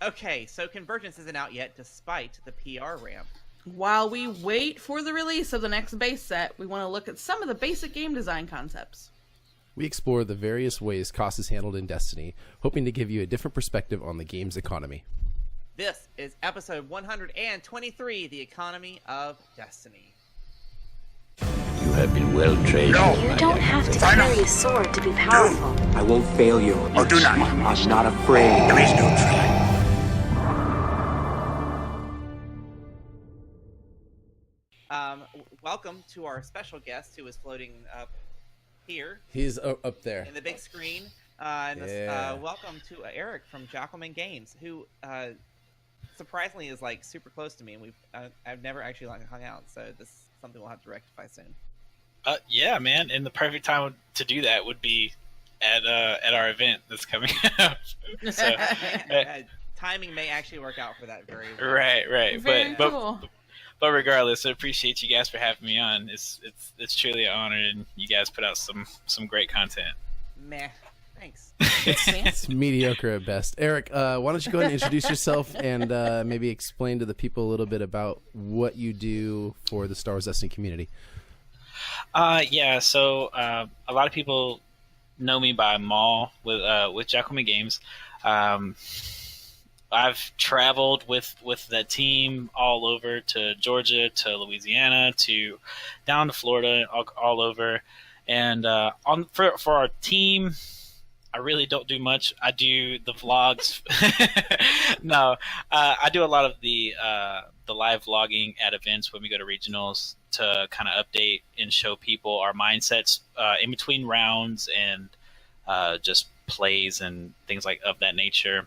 Okay, so Convergence isn't out yet despite the PR ramp. While we wait for the release of the next base set, we want to look at some of the basic game design concepts. We explore the various ways cost is handled in Destiny, hoping to give you a different perspective on the game's economy. This is episode 123, The Economy of Destiny. You have been well trained. No. You don't have to carry a sword to be powerful. I won't fail you. Oh, do not. I'm not afraid. Please don't try. Welcome to our special guest who is floating up here. He's up there. In the big screen. Welcome to Eric from Jackalman Games, who surprisingly is like super close to me, and I've never actually hung out, so this is something we'll have to rectify soon. Yeah, man, and the perfect time to do that would be at our event that's coming up. So, timing may actually work out for that very well. Right. Very cool. But regardless, I appreciate you guys for having me on. It's truly an honor, and you guys put out some great content. Meh. Thanks. It's mediocre at best. Eric, why don't you go ahead and introduce yourself and maybe explain to the people a little bit about what you do for the Star Wars Destiny community. So a lot of people know me by Maul with Jackalman Games. I've traveled with the team all over to Georgia, to Louisiana, to down to Florida, all over. And for our team, I really don't do much. I do the vlogs. No, I do a lot of the live vlogging at events when we go to regionals to kind of update and show people our mindsets in between rounds and just plays and things of that nature.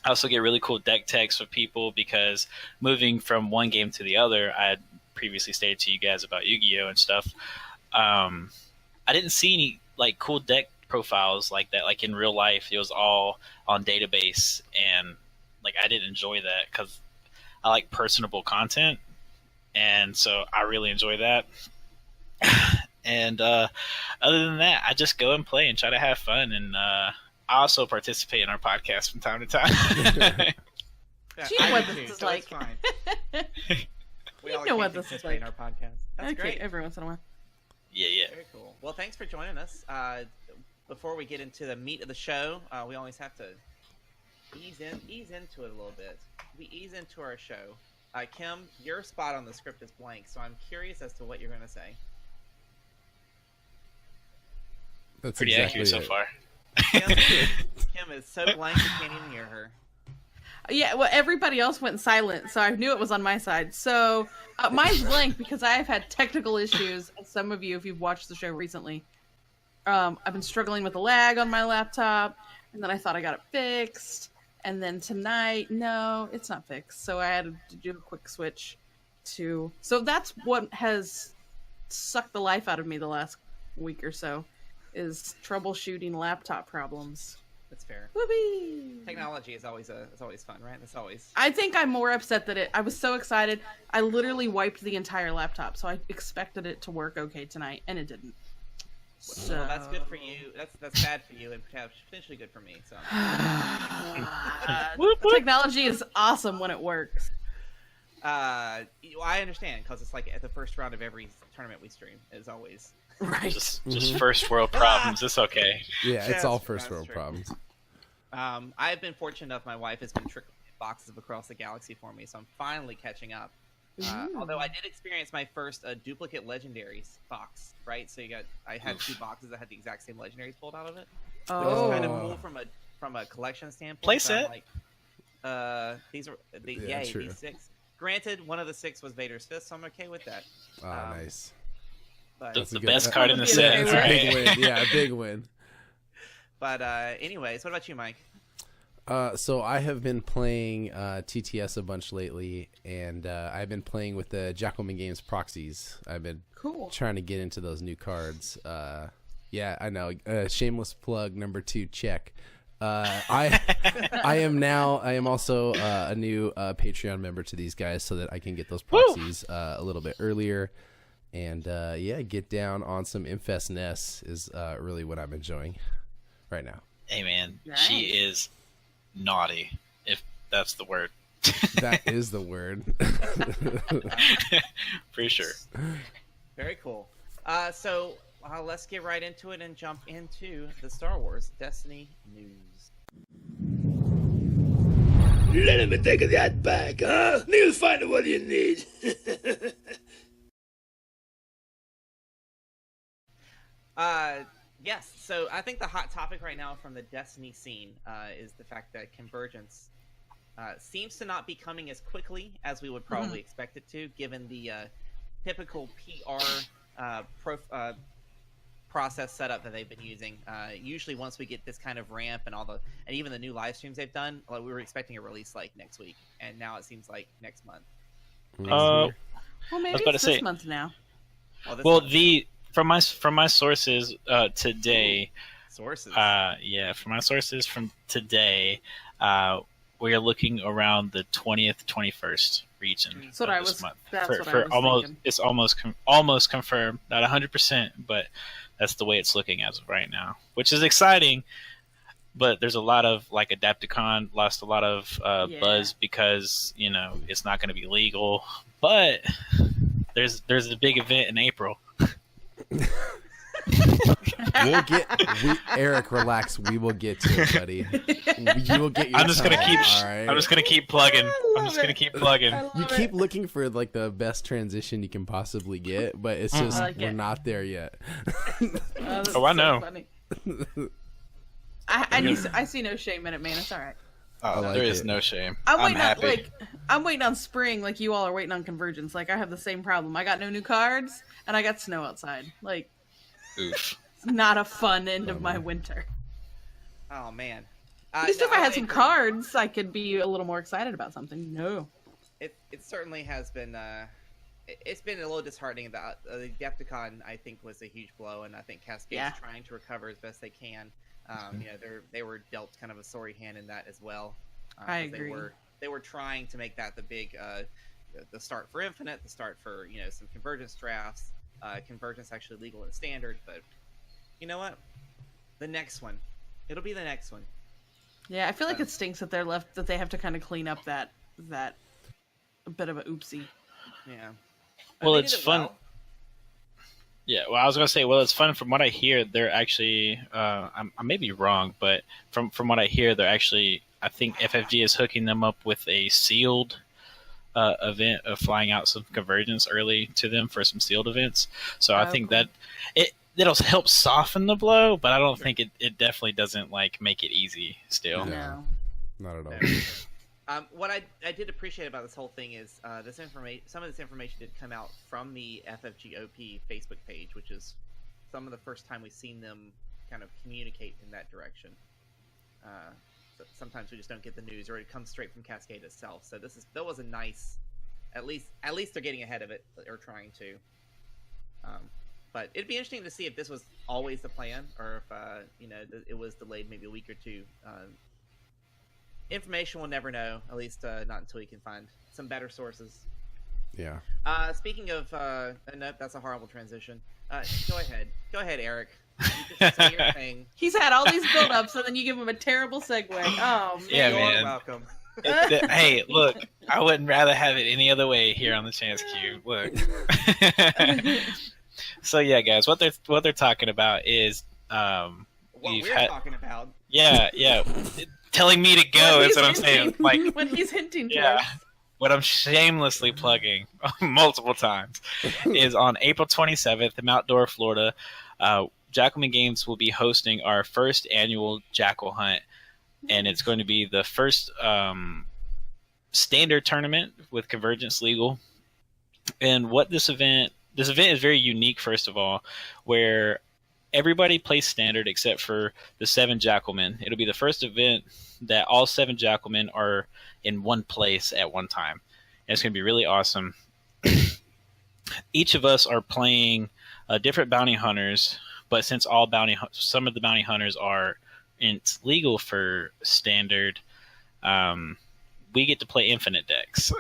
I also get really cool deck techs for people because moving from one game to the other, I had previously stated to you guys about Yu-Gi-Oh! And stuff. I didn't see any cool deck profiles like that in real life. It was all on database, and I didn't enjoy that because I like personable content, and so I really enjoy that. And other than that, I just go and play and try to have fun, and I also participate in our podcast from time to time. Do you know what this is like? We all know what this is like in our podcast. That's great. Every once in a while. Yeah. Very cool. Well, thanks for joining us. Before we get into the meat of the show, we always have to ease into it a little bit. We ease into our show. Kim, your spot on the script is blank, so I'm curious as to what you're going to say. That's pretty exactly accurate so far. Kim is so blank you can't even hear her. Yeah, well, everybody else went silent, so I knew it was on my side. So mine's blank because I have had technical issues, as some of you, if you've watched the show recently. I've been struggling with the lag on my laptop, and then I thought I got it fixed. And then tonight, no, it's not fixed. So I had to do a quick switch to... So that's what has sucked the life out of me the last week or so, is troubleshooting laptop problems. That's fair. Whoopee! Technology is always fun, right? It's always. I think I'm more upset that I was so excited. I literally wiped the entire laptop, so I expected it to work okay tonight, and it didn't. So well, that's good for you. That's bad for you, and potentially good for me. So. Technology is awesome when it works. I understand because it's at the first round of every tournament we stream is always. Right. Just first world problems. It's okay. Yeah, it's all first world true. problems. I've been fortunate enough. My wife has been trickling boxes across the galaxy for me, so I'm finally catching up. Although I did experience my first duplicate legendaries box, right? So I had two boxes that had the exact same legendaries pulled out of it. Oh. It was kind of cool from a collection standpoint. Play so set. These are true. these 6. Granted, one of the 6 was Vader's Fist, so I'm okay with that. Oh, nice. But The best card in the set. That's a big win. Yeah, a big win. But anyways, what about you, Mike? So I have been playing TTS a bunch lately, and I've been playing with the Jackalman Games proxies. I've been trying to get into those new cards. Yeah, I know. Shameless plug number 2, check. I am also a new Patreon member to these guys so that I can get those proxies a little bit earlier. And get down on some Infest Ness is really what I'm enjoying right now. Hey man, Nice. she is naughty. If That's the word. That is the word. For sure. Very cool. So let's get right into it and jump into the Star Wars Destiny news. Let me take that back, huh? You'll find what you need. Yes, so I think the hot topic right now from the Destiny scene is the fact that Convergence seems to not be coming as quickly as we would probably expect it to, given the typical PR process setup that they've been using. Usually once we get this kind of ramp and even the new live streams they've done, we were expecting a release like next week, and now it seems like next month. Well, maybe it's this month now. From my sources today. Sources. From my sources from today, we are looking around the 20th, 21st region. That's what I was. Month. That's for what I was almost. thinking. It's almost confirmed, not 100%, but that's the way it's looking as of right now, which is exciting. But there's a lot of Adapticon lost a lot of buzz because it's not going to be legal. But there's a big event in April. Eric, relax. We will get to it, buddy. You will get your I'm just time, gonna keep. all right? I'm just gonna keep plugging. You keep looking for the best transition you can possibly get, but it's just we're not there yet. I know. Funny. I see no shame in it, man. It's all right. There is no shame. I'm waiting on spring, like you all are waiting on Convergence. Like I have the same problem. I got no new cards, and I got snow outside. Like, oof. It's not a fun end of my winter. Oh man. At least if I had some cards, I could be a little more excited about something. No. It certainly has been. It's been a little disheartening. The Adepticon, I think, was a huge blow, and I think Cascade's trying to recover as best they can. They were dealt kind of a sorry hand in that as well. I agree. They were trying to make that the big, the start for Infinite, the start for some Convergence drafts. Convergence actually legal and standard, but you know what? The next one, it'll be the next one. Yeah, I feel like it stinks that they have to kind of clean up that a bit of a oopsie. Yeah. Well, it's fun. Well. Yeah, well, I was gonna say, it's fun. From what I hear, they're actually, I may be wrong, but from what I hear, they're actually, I think FFG is hooking them up with a sealed event of flying out some Convergence early to them for some sealed events. So I think that it'll help soften the blow, but I don't think it definitely doesn't make it easy still. No, not at all. What I did appreciate about this whole thing is some of this information did come out from the FFGOP Facebook page, which is some of the first time we've seen them kind of communicate in that direction. Sometimes we just don't get the news, or it comes straight from Cascade itself. So that was a nice, at least they're getting ahead of it, or trying to. But it'd be interesting to see if this was always the plan, or if it was delayed maybe a week or two. Information we'll never know, at least not until we can find some better sources. Yeah. Speaking of, nope, that's a horrible transition. Go ahead, Eric. You just say your thing. He's had all these build-ups, and then you give him a terrible segue. Oh, man. Yeah, You're man. welcome. Hey, look, I wouldn't rather have it any other way here on the Chance Cube. Look. So yeah, guys, what they're talking about is what we're talking about. Yeah. Telling me to go is what I'm saying. When he's hinting to us. What I'm shamelessly plugging multiple times is on April 27th in Mount Dora, Florida. Jackalman Games will be hosting our first annual Jackal Hunt, and it's going to be the first standard tournament with Convergence legal. And what this event is very unique, first of all, where everybody plays standard except for the 7 Jackalmen. It'll be the first event that all 7 Jackalmen are in one place at one time. And it's going to be really awesome. Each of us are playing different bounty hunters, but since some of the bounty hunters are it's legal for standard, we get to play infinite decks.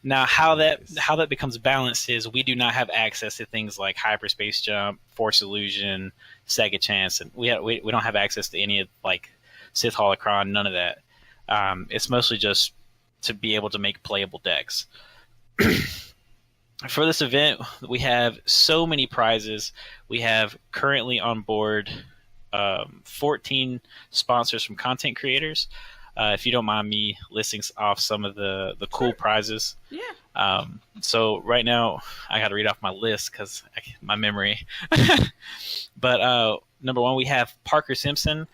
Now, how that becomes balanced is we do not have access to things like hyperspace jump, force illusion, second chance, and we don't have access to any of Sith holocron, none of that. It's mostly just to be able to make playable decks. For this event, we have so many prizes. We have currently on board 14 sponsors from content creators. If you don't mind me listing off some of the cool prizes. Yeah. So right now, I got to read off my list because my memory. But number one, we have Parker Simpson.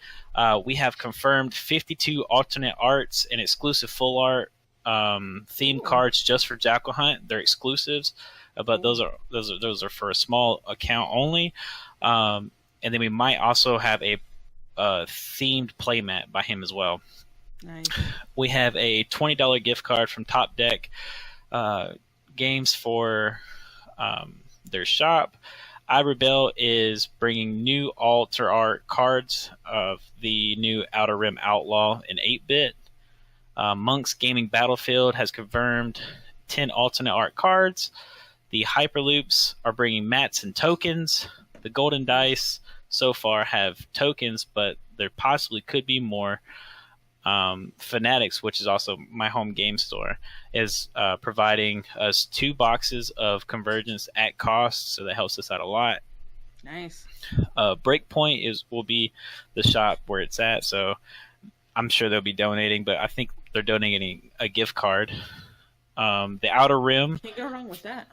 We have confirmed 52 alternate arts and exclusive full art themed cards just for Jackal Hunt. They're exclusives, but those are for a small account only. And then we might also have a themed playmat by him as well. Nice. We have a $20 gift card from Top Deck Games for their shop. I Rebel is bringing new alter art cards of the new Outer Rim Outlaw in 8-bit. Monk's Gaming Battlefield has confirmed 10 alternate art cards. The Hyperloops are bringing mats and tokens. The Golden Dice so far have tokens, but there possibly could be more. Fanatics, which is also my home game store, is providing us 2 boxes of Convergence at cost, so that helps us out a lot. Nice. Breakpoint will be the shop where it's at, so I'm sure they'll be donating, but I think they're donating a gift card. The Outer Rim. Can't go wrong with that.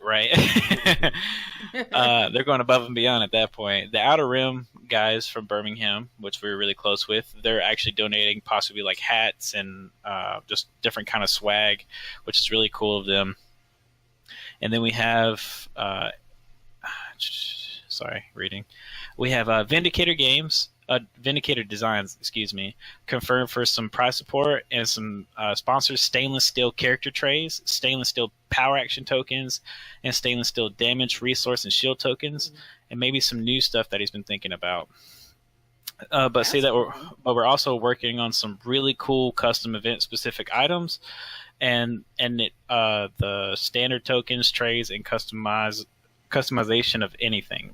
Right. They're going above and beyond at that point. The Outer Rim guys from Birmingham, which we were really close with, they're actually donating possibly like hats and just different kind of swag, which is really cool of them. And then we have we have Vindicator Games, Vindicator Designs, confirmed for some prize support and some sponsors: stainless steel character trays, stainless steel power action tokens, and stainless steel damage, resource, and shield tokens, and maybe some new stuff that he's been thinking about. We're also working on some really cool custom event specific items, and the standard tokens, trays, and customization of anything.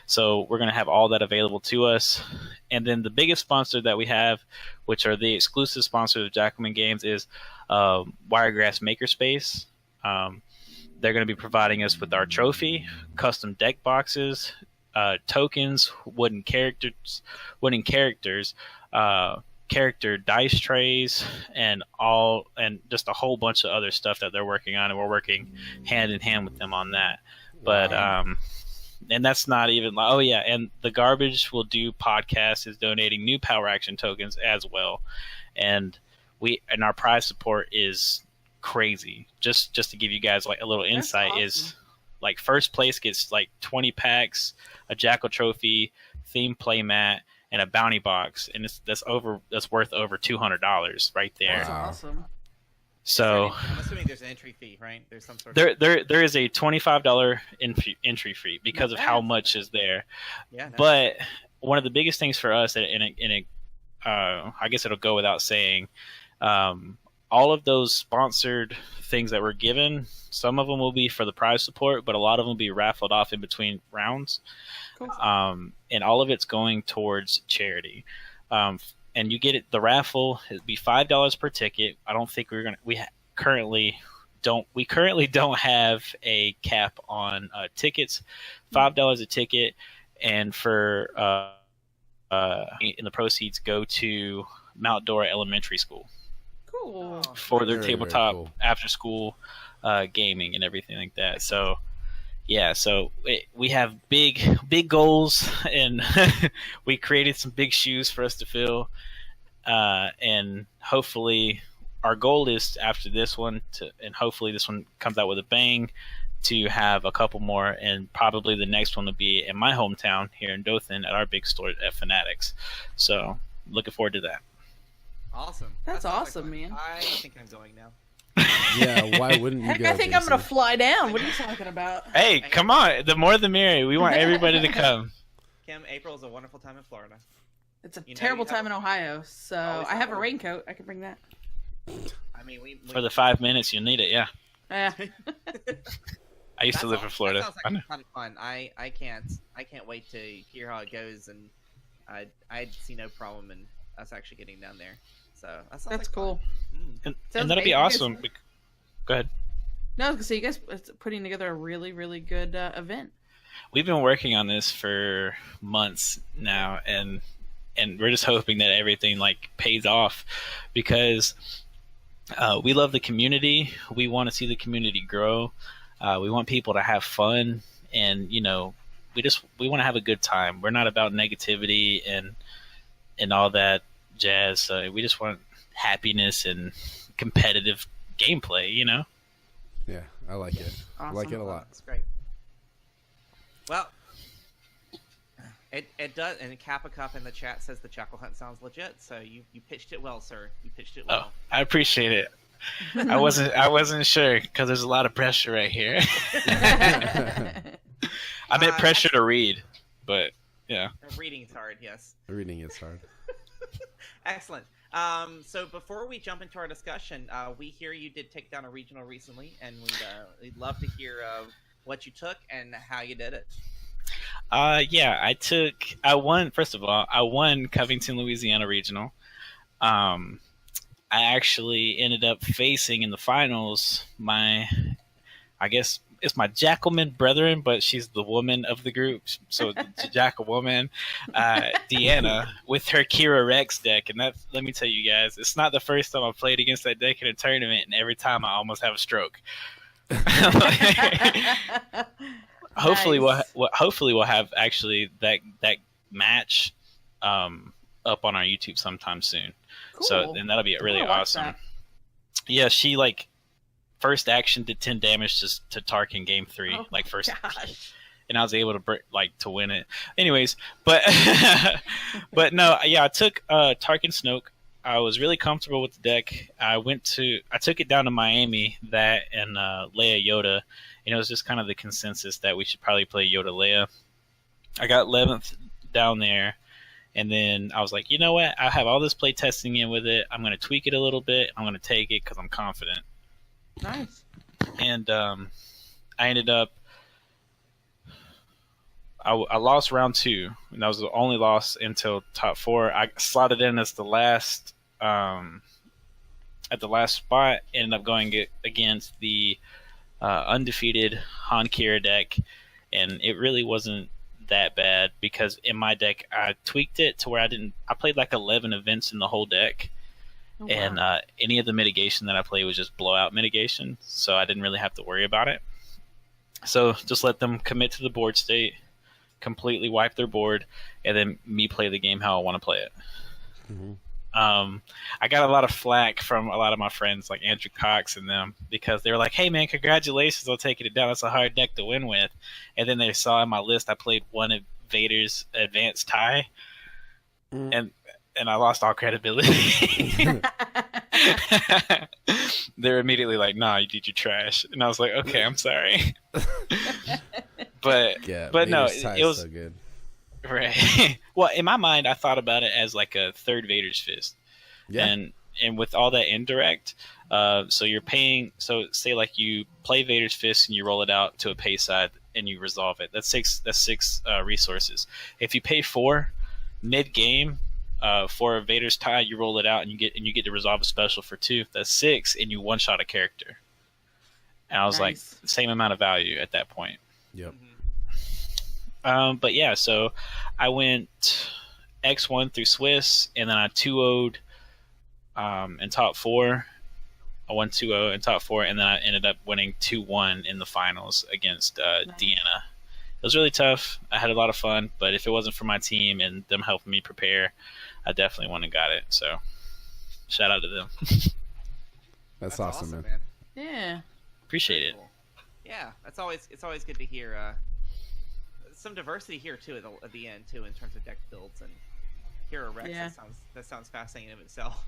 So we're going to have all that available to us. And then the biggest sponsor that we have, which are the exclusive sponsors of Jackalman Games, is Wiregrass Makerspace. They're going to be providing us with our trophy, custom deck boxes, tokens, wooden characters, character dice trays, and just a whole bunch of other stuff that they're working on, and we're working hand in hand with them on that. But and that's not even and the Garbage Will Do podcast is donating new power action tokens as well, and our prize support is crazy. Just to give you guys like a little insight, awesome. Is like first place gets like 20 packs, a Jackal trophy, themed playmat, and a bounty box, and that's worth over $200 right there. That's awesome. So I'm assuming there's an entry fee, right? There's some sort of there is a $25 entry fee because of how much is there. Yeah. Nice. But one of the biggest things for us, and I guess it'll go without saying, all of those sponsored things that we're given, some of them will be for the prize support, but a lot of them will be raffled off in between rounds. Cool. And all of it's going towards charity. And you get it. The raffle it'd be $5 per ticket. I don't think we currently don't have a cap on tickets. $5 a ticket, and for and the proceeds go to Mount Dora Elementary School. Cool. For their tabletop after school gaming and everything like that. So yeah, we have big goals, and we created some big shoes for us to fill, and hopefully our goal is after this one and hopefully this one comes out with a bang, to have a couple more, and probably the next one will be in my hometown here in Dothan at our big store at Fanatics. So looking forward to that. Awesome. That's awesome, man. I think I'm going now. Yeah, why wouldn't you go? I think Jason? I'm gonna fly down. What are you talking about? Hey, come on! The more the merrier. We want everybody to come. Kim, April is a wonderful time in Florida. It's a terrible time in Ohio, so I have a raincoat. I can bring that. I mean, for the 5 minutes you'll need it. Yeah. Yeah. I used to live in Florida. That sounds like kind of fun. I can't wait to hear how it goes, and I see no problem in us actually getting down there. So that's like cool. And that'll be awesome. Go ahead. No, I was gonna say you guys are putting together a really, really good event. We've been working on this for months now, and we're just hoping that everything like pays off, because we love the community. We want to see the community grow. We want people to have fun, and we want to have a good time. We're not about negativity and all that jazz. We just want happiness and competitive gameplay. Yeah, I like it. Awesome. I like it a lot. That's great. Well, it does, and Kappa Cup in the chat says the Jackal Hunt sounds legit. So you pitched it well, sir. You pitched it well. Oh, I appreciate it. I wasn't sure because there's a lot of pressure right here. I meant pressure to read, but yeah. Reading is hard, yes. Reading is hard. Excellent. So before we jump into our discussion, we hear you did take down a regional recently, and we'd love to hear what you took and how you did it. Yeah, I won. First of all, I won Covington, Louisiana regional. I actually ended up facing in the finals I guess it's my Jackalman brethren, but she's the woman of the group, so the Jackal woman, Deanna, with her Kira Rex deck. And that, let me tell you guys, it's not the first time I've played against that deck in a tournament, and every time I almost have a stroke. Hopefully, we'll have actually that match up on our YouTube sometime soon. Cool. So and that'll be really awesome. Yeah, she first action did 10 damage to Tarkin game 3, first, and I was able to to win it. Anyways, but but no, yeah, I took Tarkin Snoke. I was really comfortable with the deck. I took it down to Miami, that and Leia Yoda, and it was just kind of the consensus that we should probably play Yoda Leia. I got 11th down there, and then I was like, you know what? I have all this play testing in with it. I'm going to tweak it a little bit. I'm going to take it because I'm confident. Nice. And I ended up, I lost round 2, and that was the only loss until top 4. I slotted in as the last, at the last spot. Ended up going against the undefeated Han Kira deck, and it really wasn't that bad because in my deck I tweaked it to where I played 11 events in the whole deck. Oh, wow. And any of the mitigation that I played was just blowout mitigation, so I didn't really have to worry about it. So just let them commit to the board state, completely wipe their board, and then me play the game how I want to play it. Mm-hmm. I got a lot of flack from a lot of my friends like Andrew Cox and them because they were like, hey man, congratulations on taking it down. That's a hard deck to win with. And then they saw in my list I played one of Vader's advanced tie, and I lost all credibility. They're immediately like, nah, you did your trash. And I was like, okay, I'm sorry. but no, it was so good. Right. Well, in my mind, I thought about it as like a third Vader's Fist. Yeah. And with all that indirect, so you're paying, so say like you play Vader's Fist and you roll it out to a pay side and you resolve it. That's six resources. If you pay 4 mid-game, for a Vader's tie, you roll it out and you get to resolve a special for 2. That's 6, and you one-shot a character. And I was like, same amount of value at that point. Yep. But yeah, so I went X1 through Swiss, and then I 2-0'd in top 4. I won 2-0 in top 4, and then I ended up winning 2-1 in the finals against Deanna. It was really tough. I had a lot of fun, but if it wasn't for my team and them helping me prepare, I definitely wouldn't have got it. So, shout out to them. That's awesome, man. Yeah. Appreciate it. Cool. Yeah, it's always good to hear some diversity here too at the end too in terms of deck builds and Hero Rex. Yeah. That sounds fascinating in itself.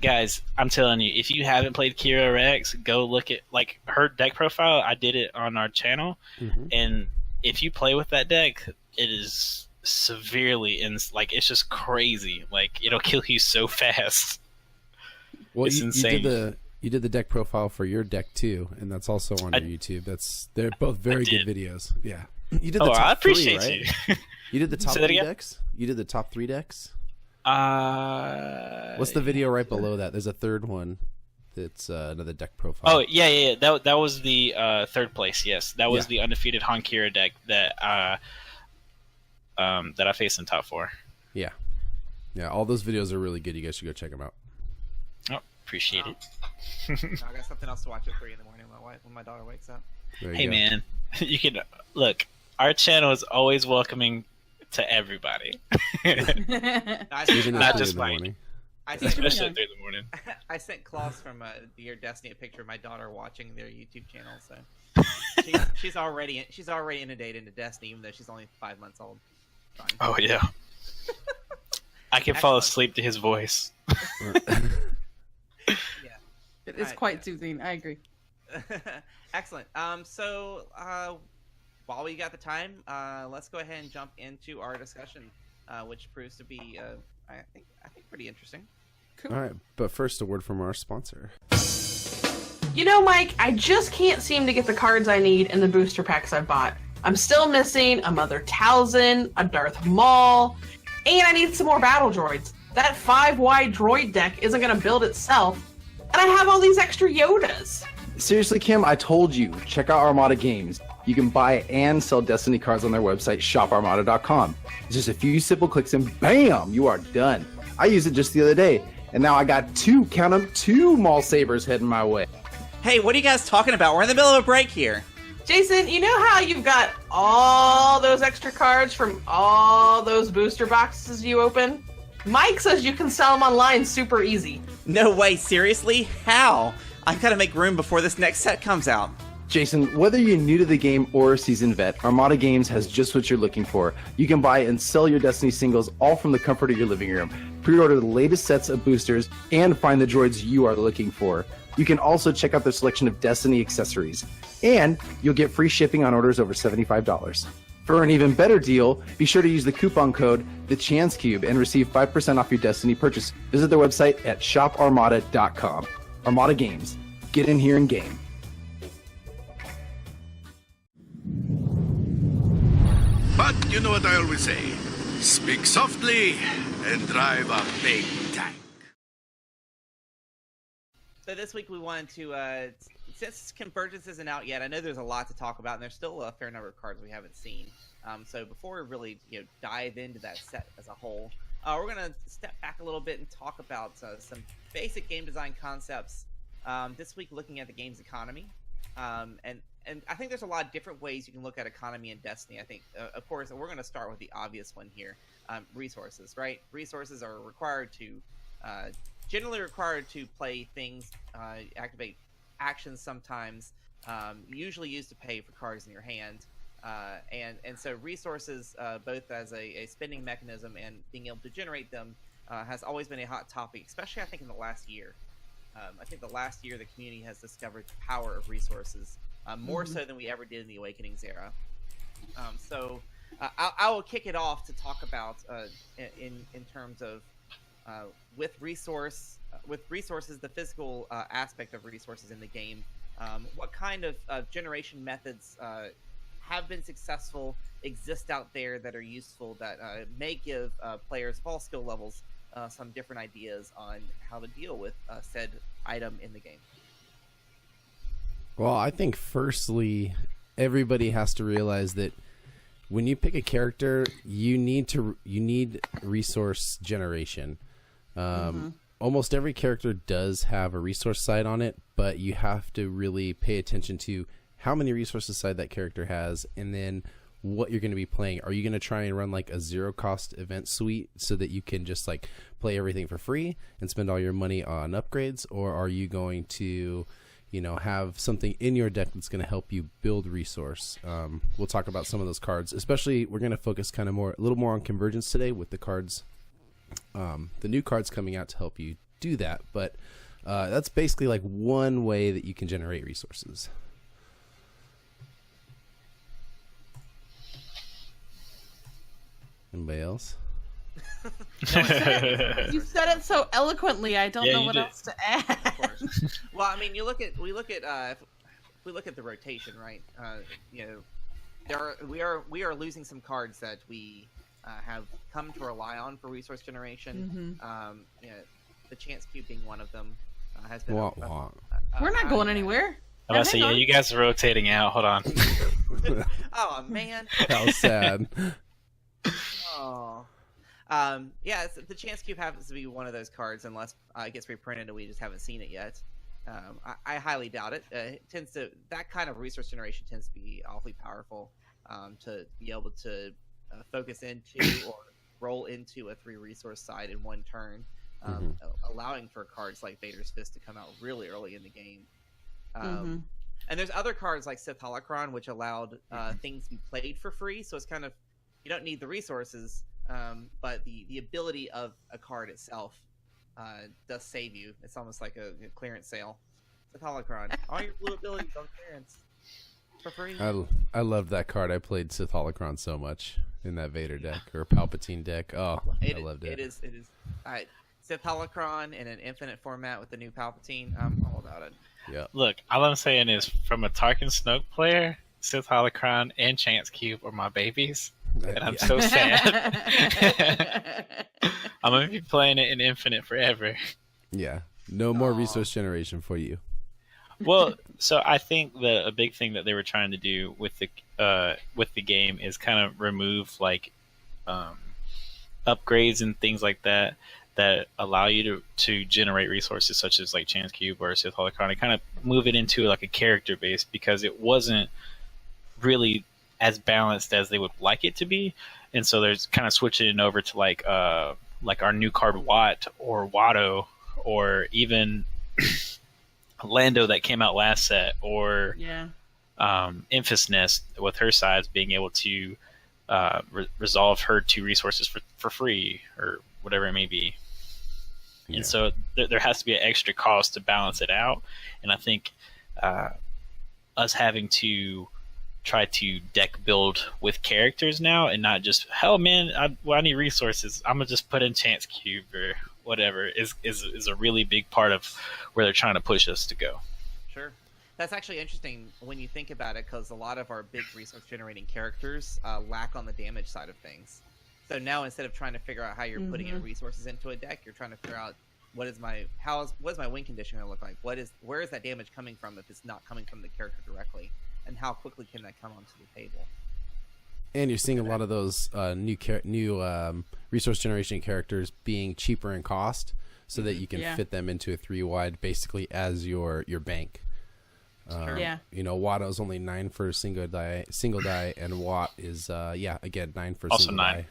Guys, I'm telling you, if you haven't played Kira Rex, go look at her deck profile. I did it on our channel, and if you play with that deck, it is severely it's just crazy. It'll kill you so fast. Well, it's insane. You did the deck profile for your deck too, and that's also on your YouTube. They're both very good videos. Yeah, you did the top I appreciate 3, right? You did the top 3 decks. You did the top 3 decks. What's the video right below that? There's a third one. It's another deck profile. Oh yeah. That was the third place. Yes, that was the undefeated Hankira deck that I faced in top 4. Yeah. All those videos are really good. You guys should go check them out. Oh, appreciate it. I got something else to watch at 3 in the morning when my daughter wakes up. Hey man, you can look. Our channel is always welcoming to everybody, not just mine. Especially at 3 in the morning. I sent Klaus from your Destiny a picture of my daughter watching their YouTube channel, so she's already inundated into Destiny, even though she's only 5 months old. Fine. Oh yeah, I can fall asleep to his voice. It is quite soothing. I agree. Excellent. So while we got the time, let's go ahead and jump into our discussion, which proves to be, I think, pretty interesting. Cool. All right, but first, a word from our sponsor. You know, Mike, I just can't seem to get the cards I need in the booster packs I've bought. I'm still missing a Mother Talzin, a Darth Maul, and I need some more battle droids. That 5-wide droid deck isn't going to build itself, and I have all these extra Yodas. Seriously, Kim, I told you, check out Armada Games. You can buy and sell Destiny cards on their website, shoparmada.com. It's just a few simple clicks and bam, you are done. I used it just the other day, and now I got 2 Maul Sabers heading my way. Hey, what are you guys talking about? We're in the middle of a break here. Jason, you know how you've got all those extra cards from all those booster boxes you open? Mike says you can sell them online super easy. No way, seriously? How? I've got to make room before this next set comes out. Jason, whether you're new to the game or a seasoned vet, Armada Games has just what you're looking for. You can buy and sell your Destiny singles all from the comfort of your living room. Pre-order the latest sets of boosters and find the droids you are looking for. You can also check out their selection of Destiny accessories. And you'll get free shipping on orders over $75. For an even better deal, be sure to use the coupon code TheChanceCube and receive 5% off your Destiny purchase. Visit their website at shoparmada.com. Armada Games. Get in here and game. But you know what I always say. Speak softly and drive a big tank. So this week we wanted to, since Convergence isn't out yet, I know there's a lot to talk about, and there's still a fair number of cards we haven't seen. So before we really dive into that set as a whole, we're going to step back a little bit and talk about some basic game design concepts. This week looking at the game's economy. And I think there's a lot of different ways you can look at economy in Destiny. I think, of course, we're going to start with the obvious one here. Resources, right? Resources are required to, generally required to play things, activate actions sometimes, usually used to pay for cards in your hand. And so resources, both as a spending mechanism and being able to generate them, has always been a hot topic, especially I think in the last year. I think the last year the community has discovered the power of resources, more so than we ever did in the Awakenings era. So I will kick it off to talk about in terms of with resources, the physical aspect of resources in the game. What kind of generation methods have been successful, exist out there that are useful, that may give players of all skill levels some different ideas on how to deal with said item in the game. Well, I think firstly, everybody has to realize that when you pick a character, you need resource generation. Almost every character does have a resource side on it, but you have to really pay attention to how many resources side that character has, and then what you're going to be playing. Are you going to try and run like a zero cost event suite so that you can just like play everything for free and spend all your money on upgrades, or are you going to have something in your deck that's going to help you build resource? We'll talk about some of those cards, especially we're going to focus kind of a little more on Convergence today with the cards, the new cards coming out to help you do that. But that's basically like one way that you can generate resources. Anybody else? You said it so eloquently. I don't know what else to add. Of course. Well, I mean, we look at if we look at the rotation, right? We are losing some cards that we have come to rely on for resource generation. The chance cube being one of them has been. We're not going anywhere. I'm about to say, you guys are rotating out. Hold on. Oh man, how sad. Oh. The chance cube happens to be one of those cards, unless it gets reprinted and we just haven't seen it yet. I highly doubt it. That kind of resource generation tends to be awfully powerful to be able to focus into or roll into a 3 resource side in one turn, allowing for cards like Vader's Fist to come out really early in the game. And there's other cards like Sith Holocron, which allowed things to be played for free. So it's kind of, you don't need the resources, but the ability of a card itself does save you. It's almost like a clearance sale. Sith Holocron, all your blue abilities on clearance for free. I loved that card. I played Sith Holocron so much in that Vader deck or Palpatine deck. Oh, I loved it. It is. Sith Holocron in an infinite format with the new Palpatine. I'm all about it. Yeah. Look, all I'm saying is, from a Tarkin Snoke player, Sith Holocron and Chance Cube are my babies, and I'm so sad. I'm gonna be playing it in infinite forever. Yeah. No more resource generation for you. Well, so I think a big thing that they were trying to do with the game is kind of remove like upgrades and things like that allow you to generate resources such as like Chance Cube or Sith Holocron, and kind of move it into like a character base, because it wasn't really as balanced as they would like it to be. And so there's kind of switching it over to like our new card Watt or Watto, or even Lando that came out last set, or Infus Nest with her sides being able to resolve her 2 resources for free or whatever it may be. And so there has to be an extra cost to balance it out. And I think us having to try to deck build with characters now, and not just, hell man, I need resources, I'm gonna just put in Chance Cube or whatever, is a really big part of where they're trying to push us to go. Sure. That's actually interesting when you think about it, because a lot of our big resource generating characters lack on the damage side of things. So now, instead of trying to figure out how you're putting in resources into a deck, you're trying to figure out what is my win condition going to look like? Where is that damage coming from if it's not coming from the character directly, and how quickly can that come onto the table? And you're seeing a lot of those new resource generation characters being cheaper in cost, so that you can fit them into a 3-wide, basically as your bank. You know, Watto's only 9 for single die, and Watt is again 9 for also single 9. die.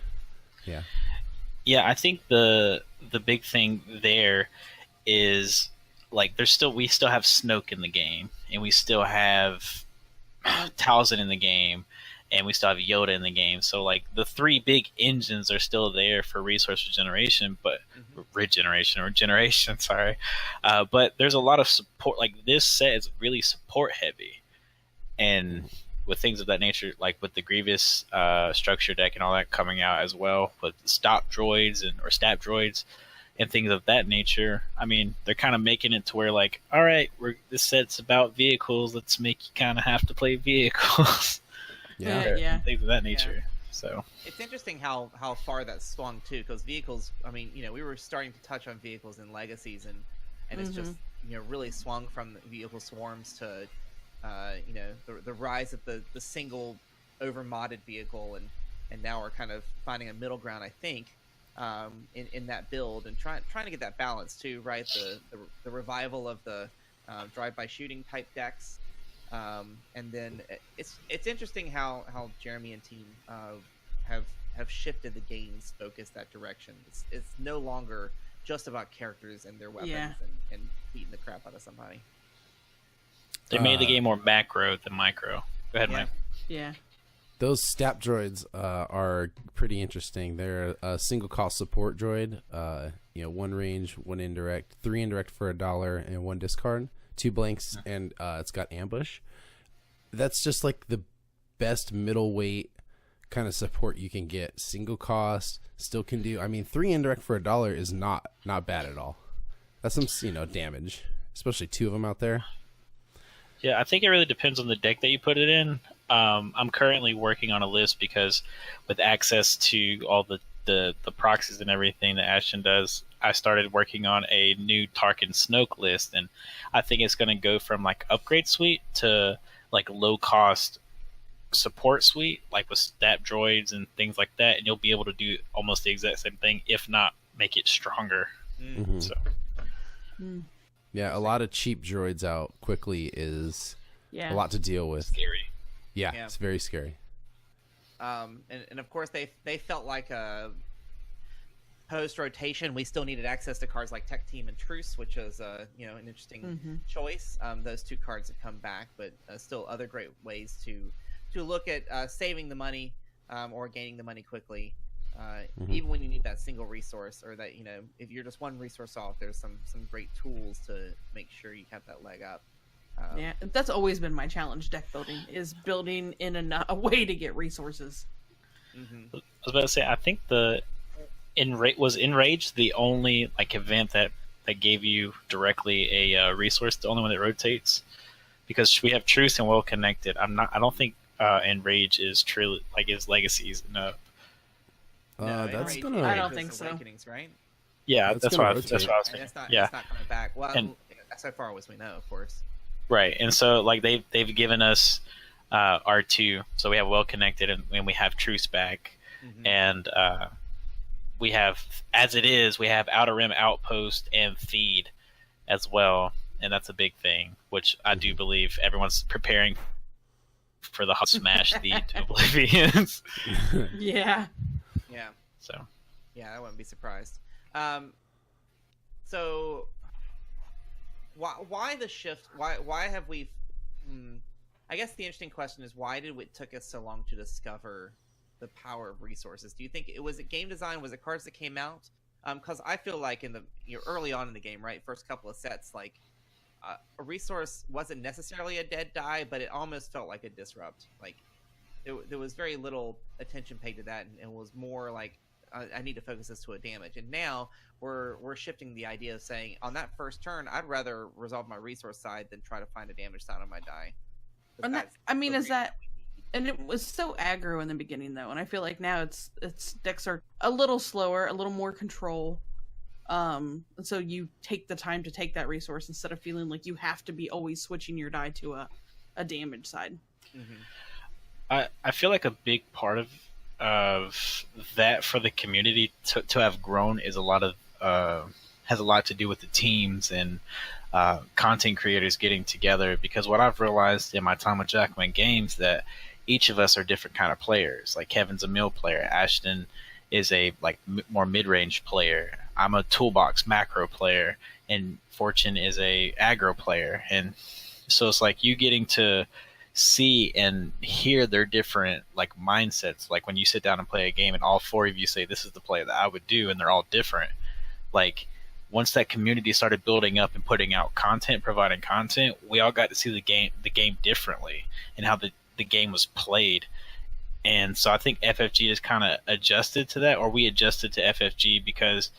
Yeah, I think the big thing there is, like, we still have Snoke in the game, and we still have Talzin in the game, and we still have Yoda in the game. So like the 3 big engines are still there for resource regeneration, but regeneration, sorry. But there's a lot of support. Like, this set is really support heavy, and with things of that nature, like with the Grievous structure deck and all that coming out as well, with stop droids or stab droids and things of that nature. I mean, they're kind of making it to where, like, all right, this set's about vehicles. Let's make you kind of have to play vehicles. Things of that nature. So it's interesting how far that swung too, because vehicles, I mean, you know, we were starting to touch on vehicles in Legacies, and it's just, you know, really swung from vehicle swarms to you know, the rise of the single over modded vehicle, and now we're kind of finding a middle ground, I think, in that build, and trying to get that balance too, right? The revival of the drive-by shooting type decks. And then it's interesting how Jeremy and team have shifted the game's focus that direction. It's no longer just about characters and their weapons and beating the crap out of somebody. They made the game more macro than micro. Go ahead, Mike. Yeah. Those stab droids are pretty interesting. They're a single cost support droid. You know, 1 range, 1 indirect, 3 indirect for $1, and 1 discard. 2 blanks, and it's got ambush. That's just like the best middleweight kind of support you can get. Single cost, still can do. I mean, 3 indirect for $1 is not bad at all. That's some, you know, damage, especially 2 of them out there. Yeah, I think it really depends on the deck that you put it in. I'm currently working on a list because with access to all the proxies and everything that Ashton does, I started working on a new Tarkin Snoke list, and I think it's going to go from like upgrade suite to like low cost support suite, like with stat droids and things like that, and you'll be able to do almost the exact same thing, if not make it stronger. Mm-hmm. So, yeah, a lot of cheap droids out quickly is a lot to deal with. Scary. Yeah, it's very scary. And of course they felt like a post rotation we still needed access to cards like Tech Team and Truce, which is an interesting choice. Those two cards have come back, but still other great ways to look at saving the money or gaining the money quickly, even when you need that single resource, or that if you're just one resource off, there's some great tools to make sure you have that leg up. Yeah, that's always been my challenge deck building, is building in a way to get resources. I was about to say, I think was Enrage the only like event that gave you directly a resource, the only one that rotates? Because we have Truce and Well Connected. I don't think Enrage is truly like his legacies. No. That's gonna. I don't think so. Right? Yeah, that's what I was thinking. It's not Yeah, coming back. Well, so far as we know, of course. right. And so like they've given us R2, so we have Well Connected, and we have Truce back, and we have, as it is, we have Outer Rim Outpost and Feed as well, and that's a big thing, which I do believe everyone's preparing for the hot smash Feed to Oblivion. Yeah. Yeah. So. Yeah, I wouldn't be surprised. So, why the shift? Why have we? I guess the interesting question is, why did it took us so long to discover the power of resources? Do you think it was game design? Was it cards that came out? Because I feel like early on in the game, right, first couple of sets, like a resource wasn't necessarily a dead die, but it almost felt like a disrupt. Like there was very little attention paid to that, and it was more like I need to focus this to a damage. And now we're shifting the idea of saying, on that first turn, I'd rather resolve my resource side than try to find a damage side on my die. And it was so aggro in the beginning, though, and I feel like now its decks are a little slower, a little more control. And so you take the time to take that resource instead of feeling like you have to be always switching your die to a damage side. I feel like a big part of that for the community to have grown is has a lot to do with the teams and content creators getting together, because what I've realized in my time with Jackalman Games, that each of us are different kind of players. Like Kevin's a mill player, Ashton is a more mid-range player, I'm a toolbox macro player, and Fortune is a aggro player. And so it's like you getting to see and hear their different mindsets. Like when you sit down and play a game and all four of you say, this is the play that I would do, and they're all different. Like once that community started building up and putting out content, providing content, we all got to see the game differently and how the game was played. And so I think FFG has kind of adjusted to that, or we adjusted to FFG because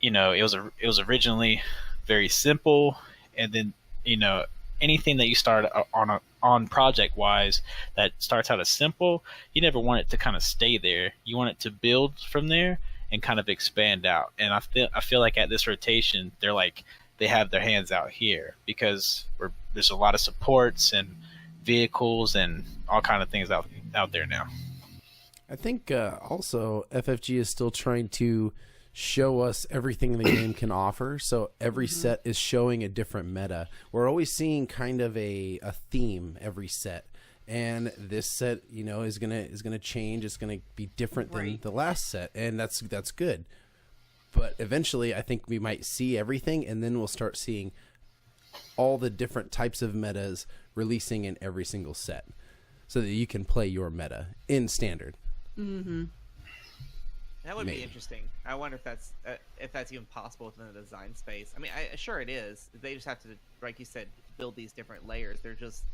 it was originally very simple, and then anything that you start on project wise that starts out as simple, you never want it to kind of stay there. You want it to build from there and kind of expand out. And I feel like at this rotation, they have their hands out here because there's a lot of supports and vehicles and all kind of things out there now. I think also FFG is still trying to show us everything the game can offer. So every set is showing a different meta. We're always seeing kind of a theme every set. And this set, is gonna change. It's gonna be different than the last set, and that's good. But eventually, I think we might see everything, and then we'll start seeing all the different types of metas releasing in every single set, so that you can play your meta in standard. That would be interesting. I wonder if that's even possible within the design space. I mean, sure it is. They just have to, like you said, build these different layers. They're just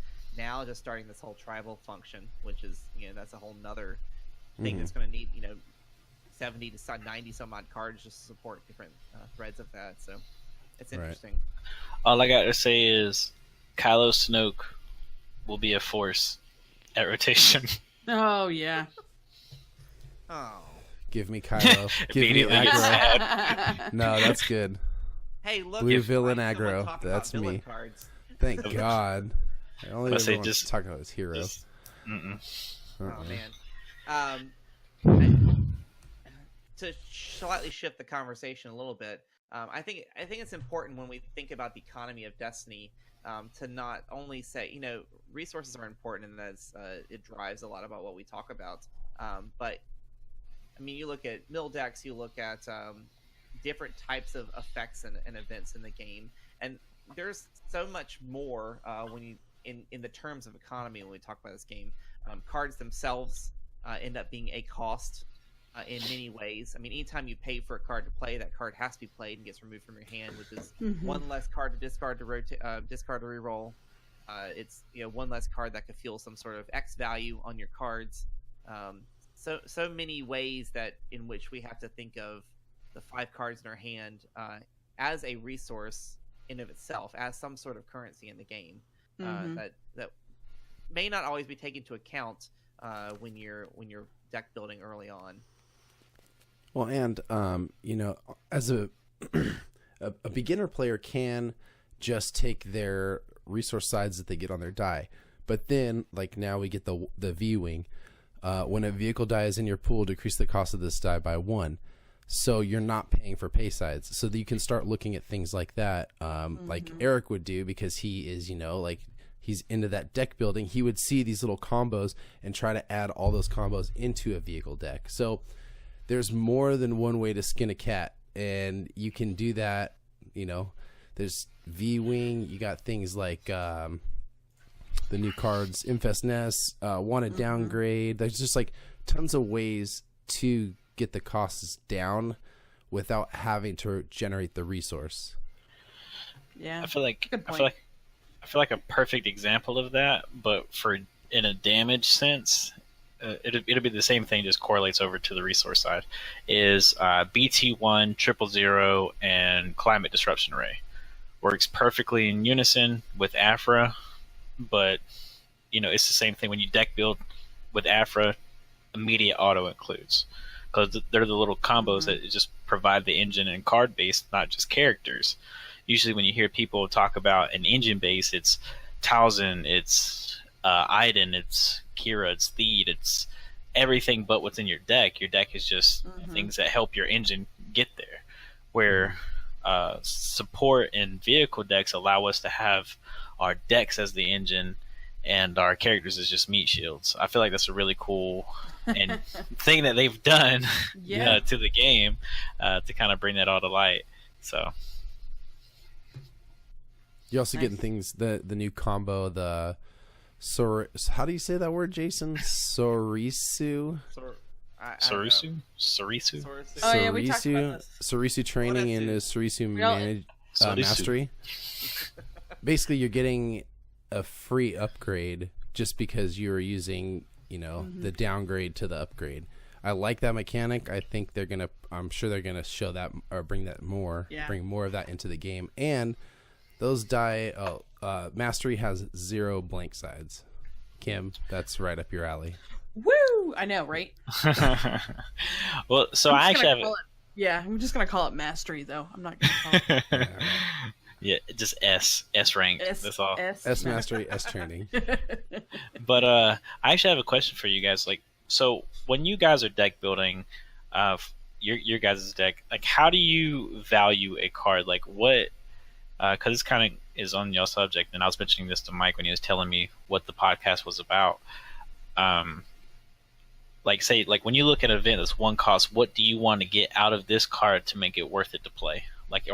starting this whole tribal function, which is that's a whole nother thing that's going to need 70 to 90 some odd cards just to support different threads of that. So it's interesting. All I got to say is Kylo Snoke will be a force at rotation. Oh yeah. Oh. Give me Kylo. Give me Immediately gets aggro. sad. No, that's good. Hey, look. Blue if villain someone aggro. talk That's about villain me. Cards. Thank God. I only Let's say ever want to just- talk about his hero. Mm-mm. Oh man. To slightly shift the conversation a little bit, I think it's important when we think about the economy of Destiny to not only say, resources are important and that's it drives a lot about what we talk about. But I mean, you look at mill decks, you look at different types of effects and events in the game, and there's so much more when you in the terms of economy when we talk about this game. Cards themselves end up being a cost in many ways. I mean, anytime you pay for a card to play, that card has to be played and gets removed from your hand, which is one less card to discard to discard to reroll. It's one less card that could fuel some sort of X value on your cards. So many ways that in which we have to think of the 5 cards in our hand as a resource in of itself, as some sort of currency in the game that may not always be taken into account when you're deck building early on. Well, and as a beginner player can just take their resource sides that they get on their die, but then like now we get the V-wing. When a vehicle die is in your pool, decrease the cost of this die by 1. So you're not paying for pay sides, so that you can start looking at things like that, like Eric would do, because he is, he's into that deck building. He would see these little combos and try to add all those combos into a vehicle deck. So there's more than one way to skin a cat, and you can do that. There's V-Wing. You got things like the new cards, Infest Nest, Wanted Downgrade. There's just like tons of ways to get the costs down without having to generate the resource. Yeah, I feel like a perfect example of that, but in a damage sense, it'll be the same thing, just correlates over to the resource side, is BT1, 000, and Climate Disruption Array. Works perfectly in unison with Afra, but it's the same thing when you deck build with Afra. Immediate auto includes, because they're the little combos that just provide the engine and card base, not just characters. Usually when you hear people talk about an engine base, it's Talzin, it's Iden, it's Kira, it's Theed, it's everything but what's in your deck. Your deck is just things that help your engine get there. Where support and vehicle decks allow us to have our decks as the engine and our characters as just meat shields. I feel like that's a really cool and thing that they've done to the game to kind of bring that all to light. So you're also getting things, the new combo, how do you say that word, Jason? Sorisu? Sorisu? Oh yeah, we talked about this. Sorisu training and Sorisu mastery. Basically, you're getting a free upgrade just because you're using, the downgrade to the upgrade. I like that mechanic. I think I'm sure they're gonna show that or bring that more, bring more of that into the game. And those die. Mastery has 0 blank sides. Kim, that's right up your alley. Woo! I know, right? Well, so I actually have. I'm just gonna call it Mastery, though. I'm not gonna call it. Yeah, just S rank. That's all. S Mastery, S training. But I actually have a question for you guys. Like, so when you guys are deck building, your guys' deck, like, how do you value a card? Like, what? Because this kind of is on your subject, and I was mentioning this to Mike when he was telling me what the podcast was about. Like when you look at an event that's one cost, what do you want to get out of this card to make it worth it to play? Like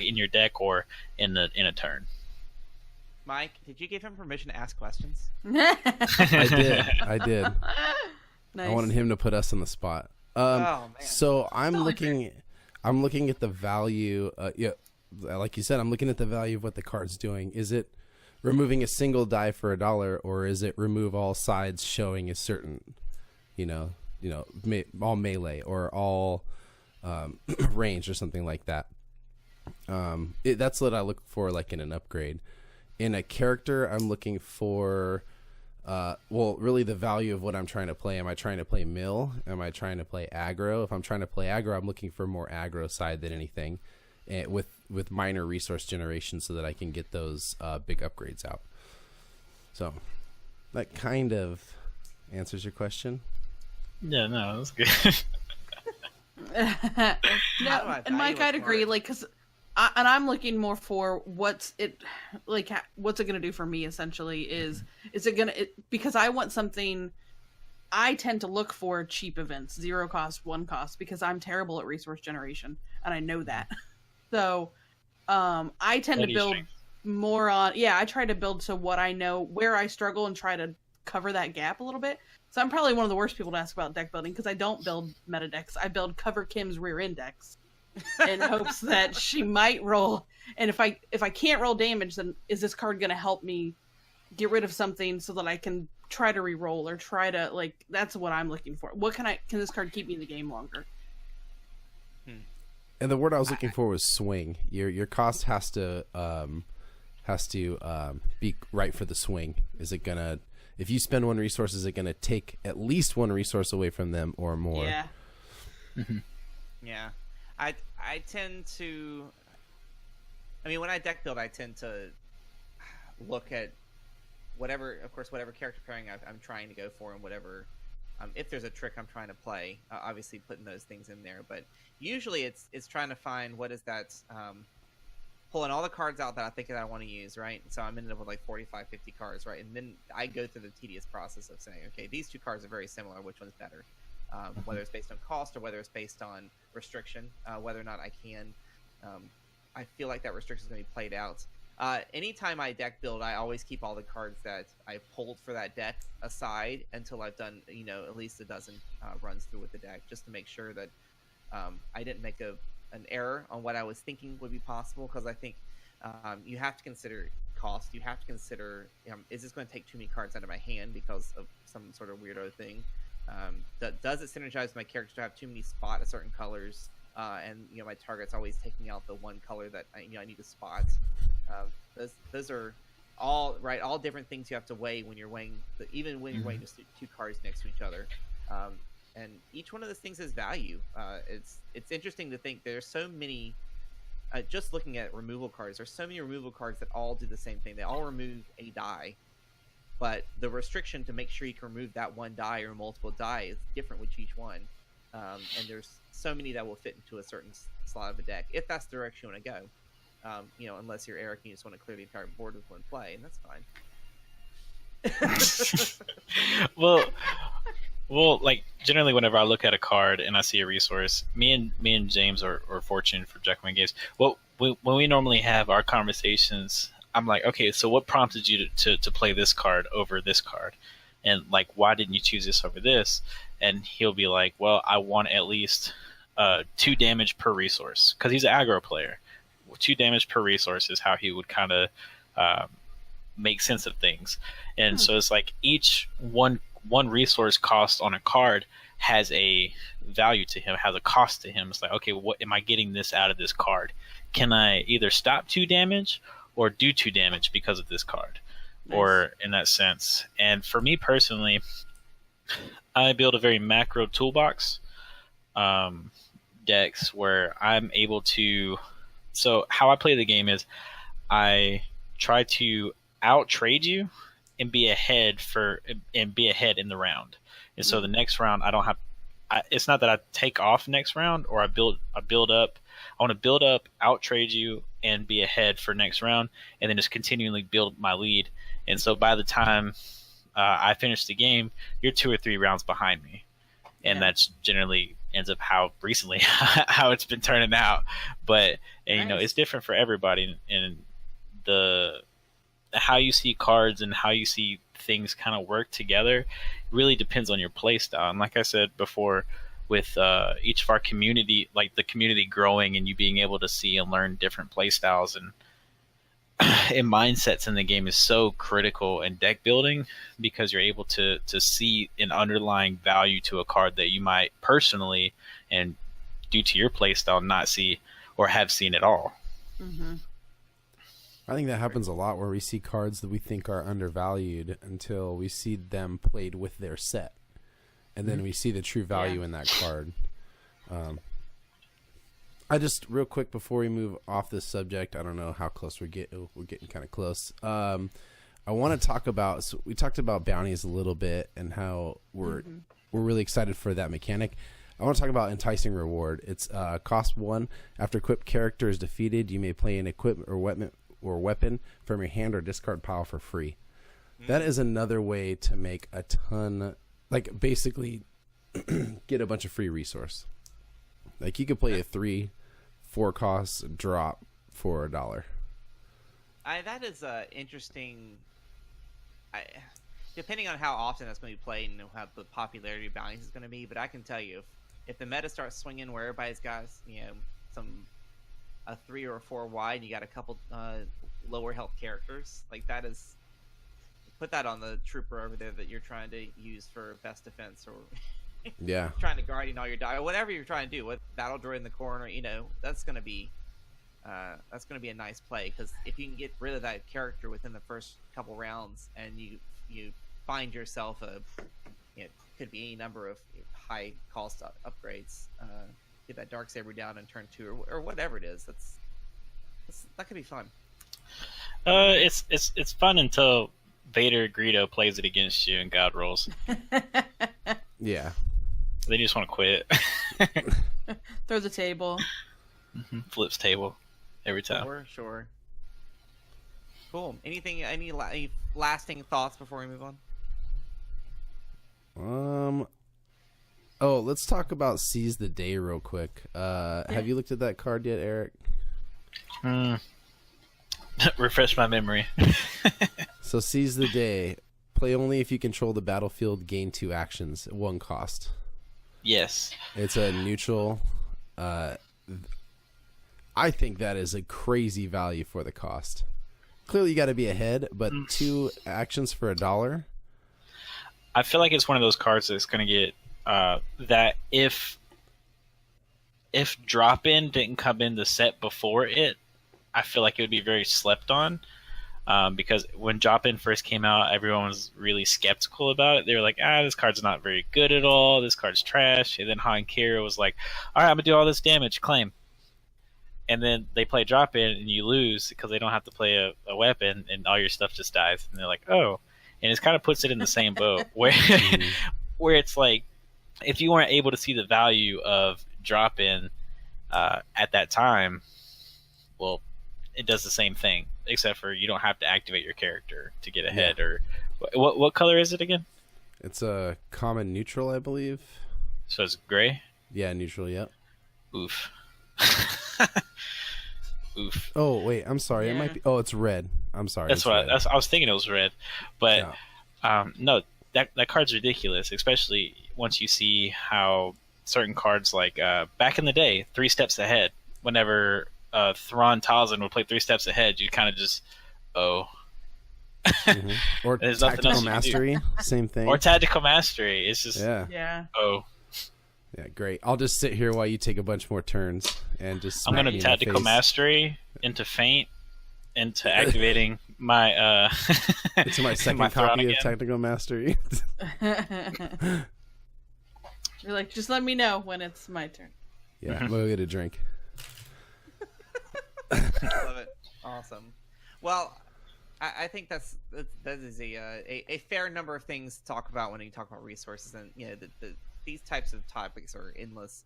in your deck or in a turn. Mike, did you give him permission to ask questions? I did. Nice. I wanted him to put us on the spot. So I'm looking at the value. Like you said, I'm looking at the value of what the card's doing. Is it removing a single die for $1, or is it remove all sides showing a certain, all melee or all range or something like that? That's what I look for, like in an upgrade. In a character, I'm looking for Well, really the value of what I'm trying to play. Am I trying to play mill? Am I trying to play aggro? If I'm trying to play aggro, I'm looking for more aggro side than anything, and with minor resource generation so that I can get those big upgrades out. So that kind of answers your question. Yeah, no, that's good. No, and Mike, I'd agree. Like, because I'm looking more for what's it going to do for me. Essentially, is it going to because I want something. I tend to look for cheap events, 0 cost, 1 cost, because I'm terrible at resource generation, and I know that. So, I tend to build more on. Yeah, I try to build to what I know, where I struggle, and try to cover that gap a little bit. So I'm probably one of the worst people to ask about deck building because I don't build meta decks. I build cover Kim's rear index in hopes that she might roll. And if I can't roll damage, then is this card going to help me get rid of something so that I can try to re-roll or try to, like, that's what I'm looking for. What can this card keep me in the game longer? And the word I was looking for was swing. Your cost has to be right for the swing. Is it gonna, if you spend 1 resource, is it gonna take at least 1 resource away from them or more? Yeah. Yeah. I tend to, I mean, when I deck build, I tend to look at whatever character pairing I'm trying to go for, and whatever, if there's a trick I'm trying to play, obviously putting those things in there. But usually it's trying to find what is that, pulling all the cards out that I think that I want to use, right? So I'm ended up with like 45, 50 cards, right? And then I go through the tedious process of saying, okay, these 2 cards are very similar. Which one's better? Whether it's based on cost or whether it's based on restriction, whether or not I can. I feel like that restriction is going to be played out. Anytime I deck build, I always keep all the cards that I pulled for that deck aside until I've done, at least a dozen runs through with the deck, just to make sure that I didn't make an error on what I was thinking would be possible. Because I think you have to consider cost. You have to consider, is this going to take too many cards out of my hand because of some sort of weirdo thing? Does it synergize with my character to have too many spot a certain colors? And my target's always taking out the one color that I need to spot. Those are all right. All different things you have to weigh when you're weighing, even when you're weighing just 2 cards next to each other. And each one of those things has value. It's interesting to think there's so many. Just looking at removal cards, there's so many removal cards that all do the same thing. They all remove a die, but the restriction to make sure you can remove that one die or multiple die is different with each one. And there's so many that will fit into a certain slot of a deck if that's the direction you want to go. Unless you're Eric and you just want to clear the entire board with 1 play, and that's fine. Well, like generally, whenever I look at a card and I see a resource, me and James or Fortune for Jackalman Games, when we normally have our conversations, I'm like, okay, so what prompted you to play this card over this card, and like, why didn't you choose this over this? And he'll be like, well, I want at least 2 damage per resource because he's an aggro player. 2 damage per resource is how he would kind of make sense of things, and so it's like each one resource cost on a card has a value to him, has a cost to him. It's like, okay, what am I getting this out of this card? Can I either stop 2 damage or do 2 damage because of this card? Nice. Or in that sense. And for me personally, I build a very macro toolbox decks where I'm able to. So how I play the game is I try to out trade you and be ahead in the round. And so the next round I don't have. It's not that I take off next round or I build up. I want to build up, out trade you, and be ahead for next round, and then just continually build my lead. And so by the time I finish the game, you're 2 or 3 rounds behind me, and that's generally ends up how it's been turning out. But nice. It's different for everybody, and the how you see cards and how you see things kind of work together really depends on your play style. And like I said before, with each of our community, like the community growing and you being able to see and learn different play styles and mindsets in the game is so critical in deck building, because you're able to see an underlying value to a card that you might personally and due to your play style not see or have seen at all. Mm-hmm. I think that happens a lot where we see cards that we think are undervalued until we see them played with their set. And then we see the true value in that card. I just, real quick before we move off this subject, I don't know how close we're getting kind of close. I want to talk about, so we talked about bounties a little bit and how we're really excited for that mechanic. I want to talk about enticing reward. It's cost 1. After equipped character is defeated, you may play an equipment or weapon from your hand or discard pile for free. That is another way to make a ton, like basically get a bunch of free resource. Like you could play a 3-4 cost drop for $1. That is interesting. Depending on how often that's going to be played and how the popularity of bounties is going to be, but I can tell you, if the meta starts swinging where everybody's got, a 3 or a 4 wide, and you got a couple lower health characters, like that is, put that on the trooper over there that you're trying to use for best defense, or trying to guardian all your die, or whatever you're trying to do with battle droid in the corner. That's going to be a nice play, because if you can get rid of that character within the first couple rounds, and you find yourself could be any number of high cost upgrades, get that Darksaber down in turn 2 or whatever it is, that could be fun. It's fun until Vader Greedo plays it against you and God rolls. Yeah. Then you just want to quit. Throw the table. Flips table every time. Sure. Cool. Any lasting thoughts before we move on? Let's talk about Seize the Day real quick. Have you looked at that card yet, Eric? Refresh my memory. So Seize the Day. Play only if you control the battlefield, gain 2 actions at 1 cost. Yes. It's a neutral. I think that is a crazy value for the cost. Clearly you got to be ahead, but 2 actions for $1. I feel like it's one of those cards that's going to get that if drop-in didn't come in the set before it, I feel like it would be very slept on. Because when drop-in first came out, everyone was really skeptical about it. They were like, this card's not very good at all. This card's trash. And then Han Kira was like, all right, I'm going to do all this damage. Claim. And then they play drop-in and you lose because they don't have to play a weapon and all your stuff just dies. And they're like, oh. And it kind of puts it in the same boat where where it's like, if you weren't able to see the value of drop-in at that time, well, it does the same thing, except for you don't have to activate your character to get ahead. Or what color is it again? It's a common neutral, I believe. So it's gray? Yeah, neutral, yep. Oof. Oof. Oh, wait, I'm sorry. It might be. Oh, it's red. I'm sorry. That's what I was thinking it was red. But no, that card's ridiculous, especially once you see how certain cards, like back in the day, 3 steps ahead, whenever Thrawn Talzin would play 3 steps ahead, you'd kind of just, Or Tactical Mastery, same thing. Or Tactical Mastery. It's just, Yeah, great. I'll just sit here while you take a bunch more turns and just. I'm gonna Tactical Mastery into Feint into activating my into my second copy of Tactical Mastery. You're like, just let me know when it's my turn. Yeah, I'm gonna get a drink. Love it. Awesome. Well, I think that is a fair number of things to talk about when you talk about resources, and these types of topics are endless.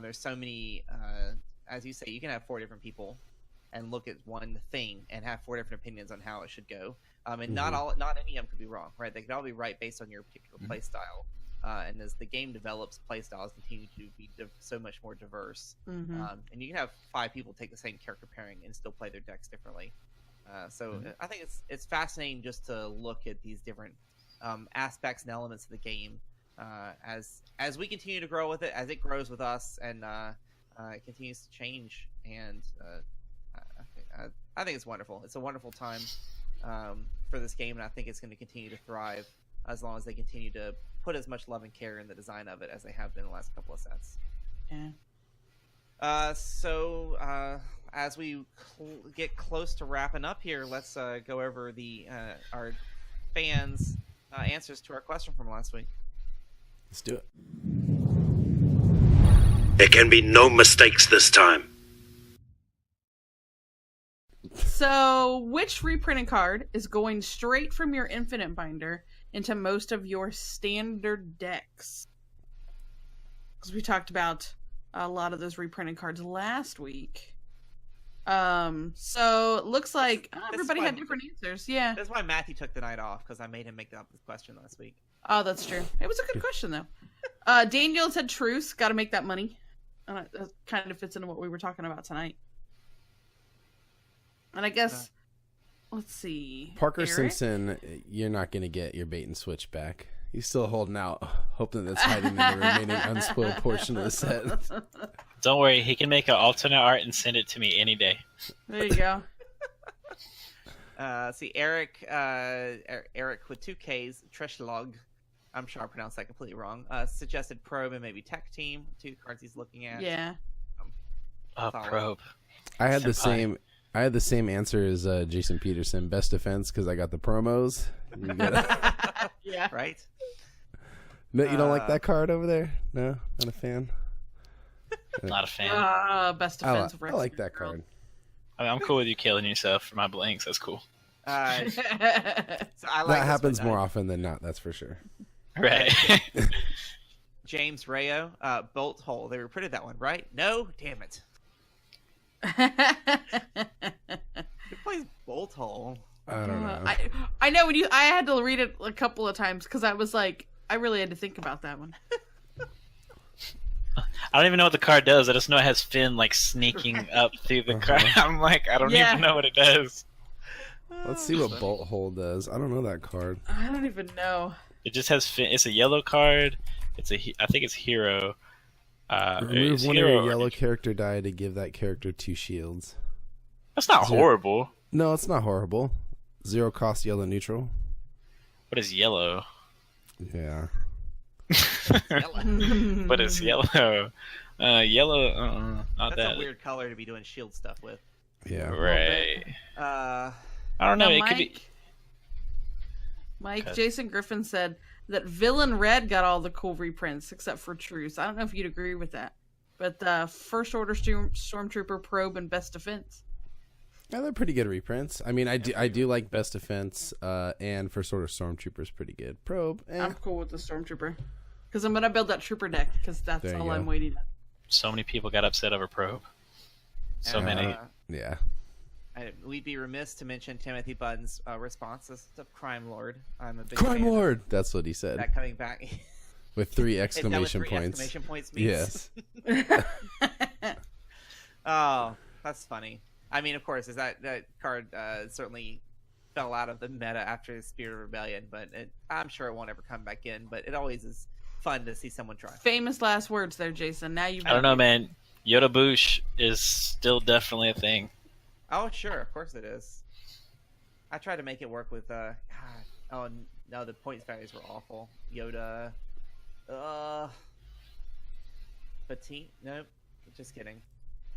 There's so many, as you say, you can have 4 different people and look at one thing and have 4 different opinions on how it should go. And not any of them could be wrong, right? They could all be right based on your particular play style. And as the game develops, play styles continue to be so much more diverse. And you can have 5 people take the same character pairing and still play their decks differently. I think it's fascinating just to look at these different aspects and elements of the game as we continue to grow with it, as it grows with us, and it continues to change. And I think it's wonderful. It's a wonderful time for this game, and I think it's going to continue to thrive as long as they continue to put as much love and care in the design of it as they have been in the last couple of sets. Yeah. as we get close to wrapping up here, let's go over our fans' answers to our question from last week. Let's do it. There can be no mistakes this time. So, which reprinted card is going straight from your Infinite Binder into most of your standard decks? Because we talked about a lot of those reprinted cards last week. So it looks like everybody had different answers. Yeah. That's why Matthew took the night off, because I made him make up the question last week. Oh, that's true. It was a good question, though. Daniel said truce. Got to make that money. That kind of fits into what we were talking about tonight. And I guess, let's see. Parker Eric? Simpson, you're not going to get your bait and switch back. He's still holding out, hoping that's hiding in the remaining unspoiled portion of the set. Don't worry, he can make an alternate art and send it to me any day. There you go. See, Eric with 2 Ks, Treshlog, I'm sure I pronounced that completely wrong, suggested Probe and maybe Tech Team, 2 cards he's looking at. Yeah. Probe. I had the same answer as Jason Peterson, Best Defense, because I got the promos. You gotta... Yeah. Right? No, you don't like that card over there? No? Not a fan? Not a fan. Best Defense. I like that card. I mean, I'm cool with you killing yourself for my blanks. That's cool. So I like that happens more often than not, that's for sure. Right. James Rayo, Bolt Hole. They reprinted that one, right? No? Damn it. Who plays Bolt Hole? I don't know. I know I had to read it a couple of times because I was like, I really had to think about that one. I don't even know what the card does. I just know it has Finn like sneaking up through the card. I'm like, I don't even know what it does. Let's see what Bolt Hole does. I don't know that card. I don't even know. It just has Finn. It's a yellow card. I think it's hero. Remove one of your yellow character die to give that character 2 shields. That's not horrible. No, it's not horrible. 0 cost yellow neutral. What is yellow? Yeah. But it's yellow. Yellow. Not That's that. a weird color to be doing shield stuff with. Yeah. Right. I don't know. Now, It could be. Mike, Jason Griffin said that Villain Red got all the cool reprints except for Truce. I don't know if you'd agree with that. But First Order Stormtrooper, Probe, and Best Defense. Yeah, they're pretty good reprints. I mean, I do like Best Defense, and First Order Stormtrooper is pretty good. Probe, I'm cool with the Stormtrooper. Because I'm going to build that Trooper deck, because that's all I'm waiting on. So many people got upset over Probe. So many. Yeah. We'd be remiss to mention Timothy Budden's response as the Crime Lord. I'm a big Crime fan Lord! That's what he said. That coming back. With 3 exclamation points. Exclamation points Yes. Oh, that's funny. I mean, of course, that card certainly fell out of the meta after the Spirit of Rebellion, but I'm sure it won't ever come back in. But it always is fun to see someone try. Famous last words there, Jason. Now you. I don't know, man. Yoda Boosh is still definitely a thing. Oh, sure, of course it is. I tried to make it work with God. Oh no, the points values were awful. Yoda. Petite. Nope. Just kidding.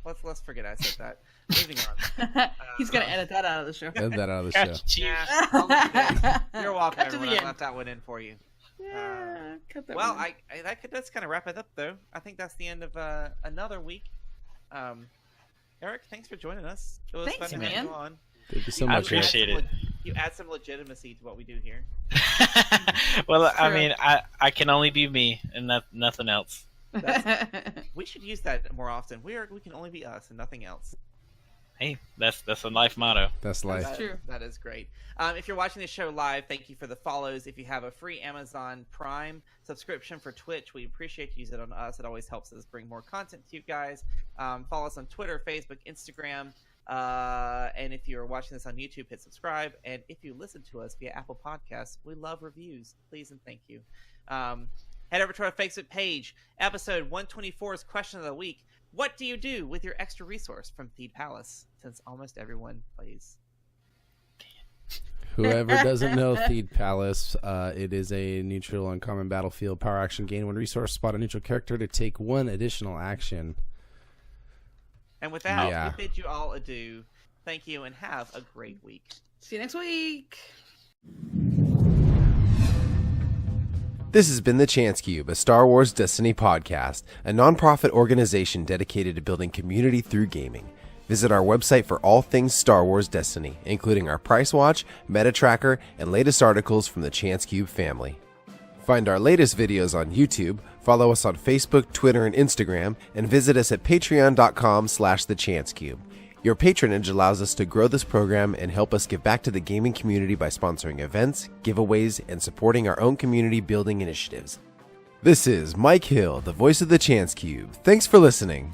Let's forget I said that. Moving on. He's gonna edit that out of the show. Edit that out of the show. Yeah, I'll leave it in. You're welcome, Cut to the everyone. I end. left that one in for you. Yeah, cut that Well, one. that's kind of wrap it up, though. I think that's the end of another week. Eric, thanks for joining us. It was Thanks, fun to have man. you on. Thank you so much. I appreciate it. You add some legitimacy to what we do here. Well, I True. mean, I can only be me and nothing else. We should use that more often. We can only be us and nothing else. Hey, that's a life motto. That's life. That's true. That is great. If you're watching this show live, thank you for the follows. If you have a free Amazon Prime subscription for Twitch, we appreciate you use it on us. It always helps us bring more content to you guys. Follow us on Twitter, Facebook, Instagram. And if you're watching this on YouTube, hit subscribe. And if you listen to us via Apple Podcasts, we love reviews. Please and thank you. Head over to our Facebook page. Episode 124's question of the week. What do you do with your extra resource from Theed Palace? Since almost everyone plays. Whoever doesn't know Theed Palace, it is a neutral uncommon battlefield power action. Gain 1 resource, spot a neutral character to take 1 additional action. And with that, Yeah. we bid you all adieu. Thank you, and have a great week. See you next week. This has been The Chance Cube, a Star Wars Destiny podcast, a non-profit organization dedicated to building community through gaming. Visit our website for all things Star Wars Destiny, including our price watch, meta tracker, and latest articles from the Chance Cube family. Find our latest videos on YouTube, follow us on Facebook, Twitter, and Instagram, and visit us at patreon.com/thechancecube. Your patronage allows us to grow this program and help us give back to the gaming community by sponsoring events, giveaways, and supporting our own community building initiatives. This is Mike Hill, the voice of the Chance Cube. Thanks for listening.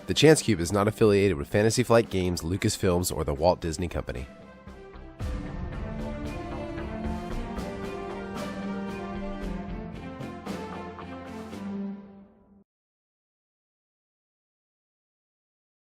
The Chance Cube is not affiliated with Fantasy Flight Games, Lucasfilms, or the Walt Disney Company.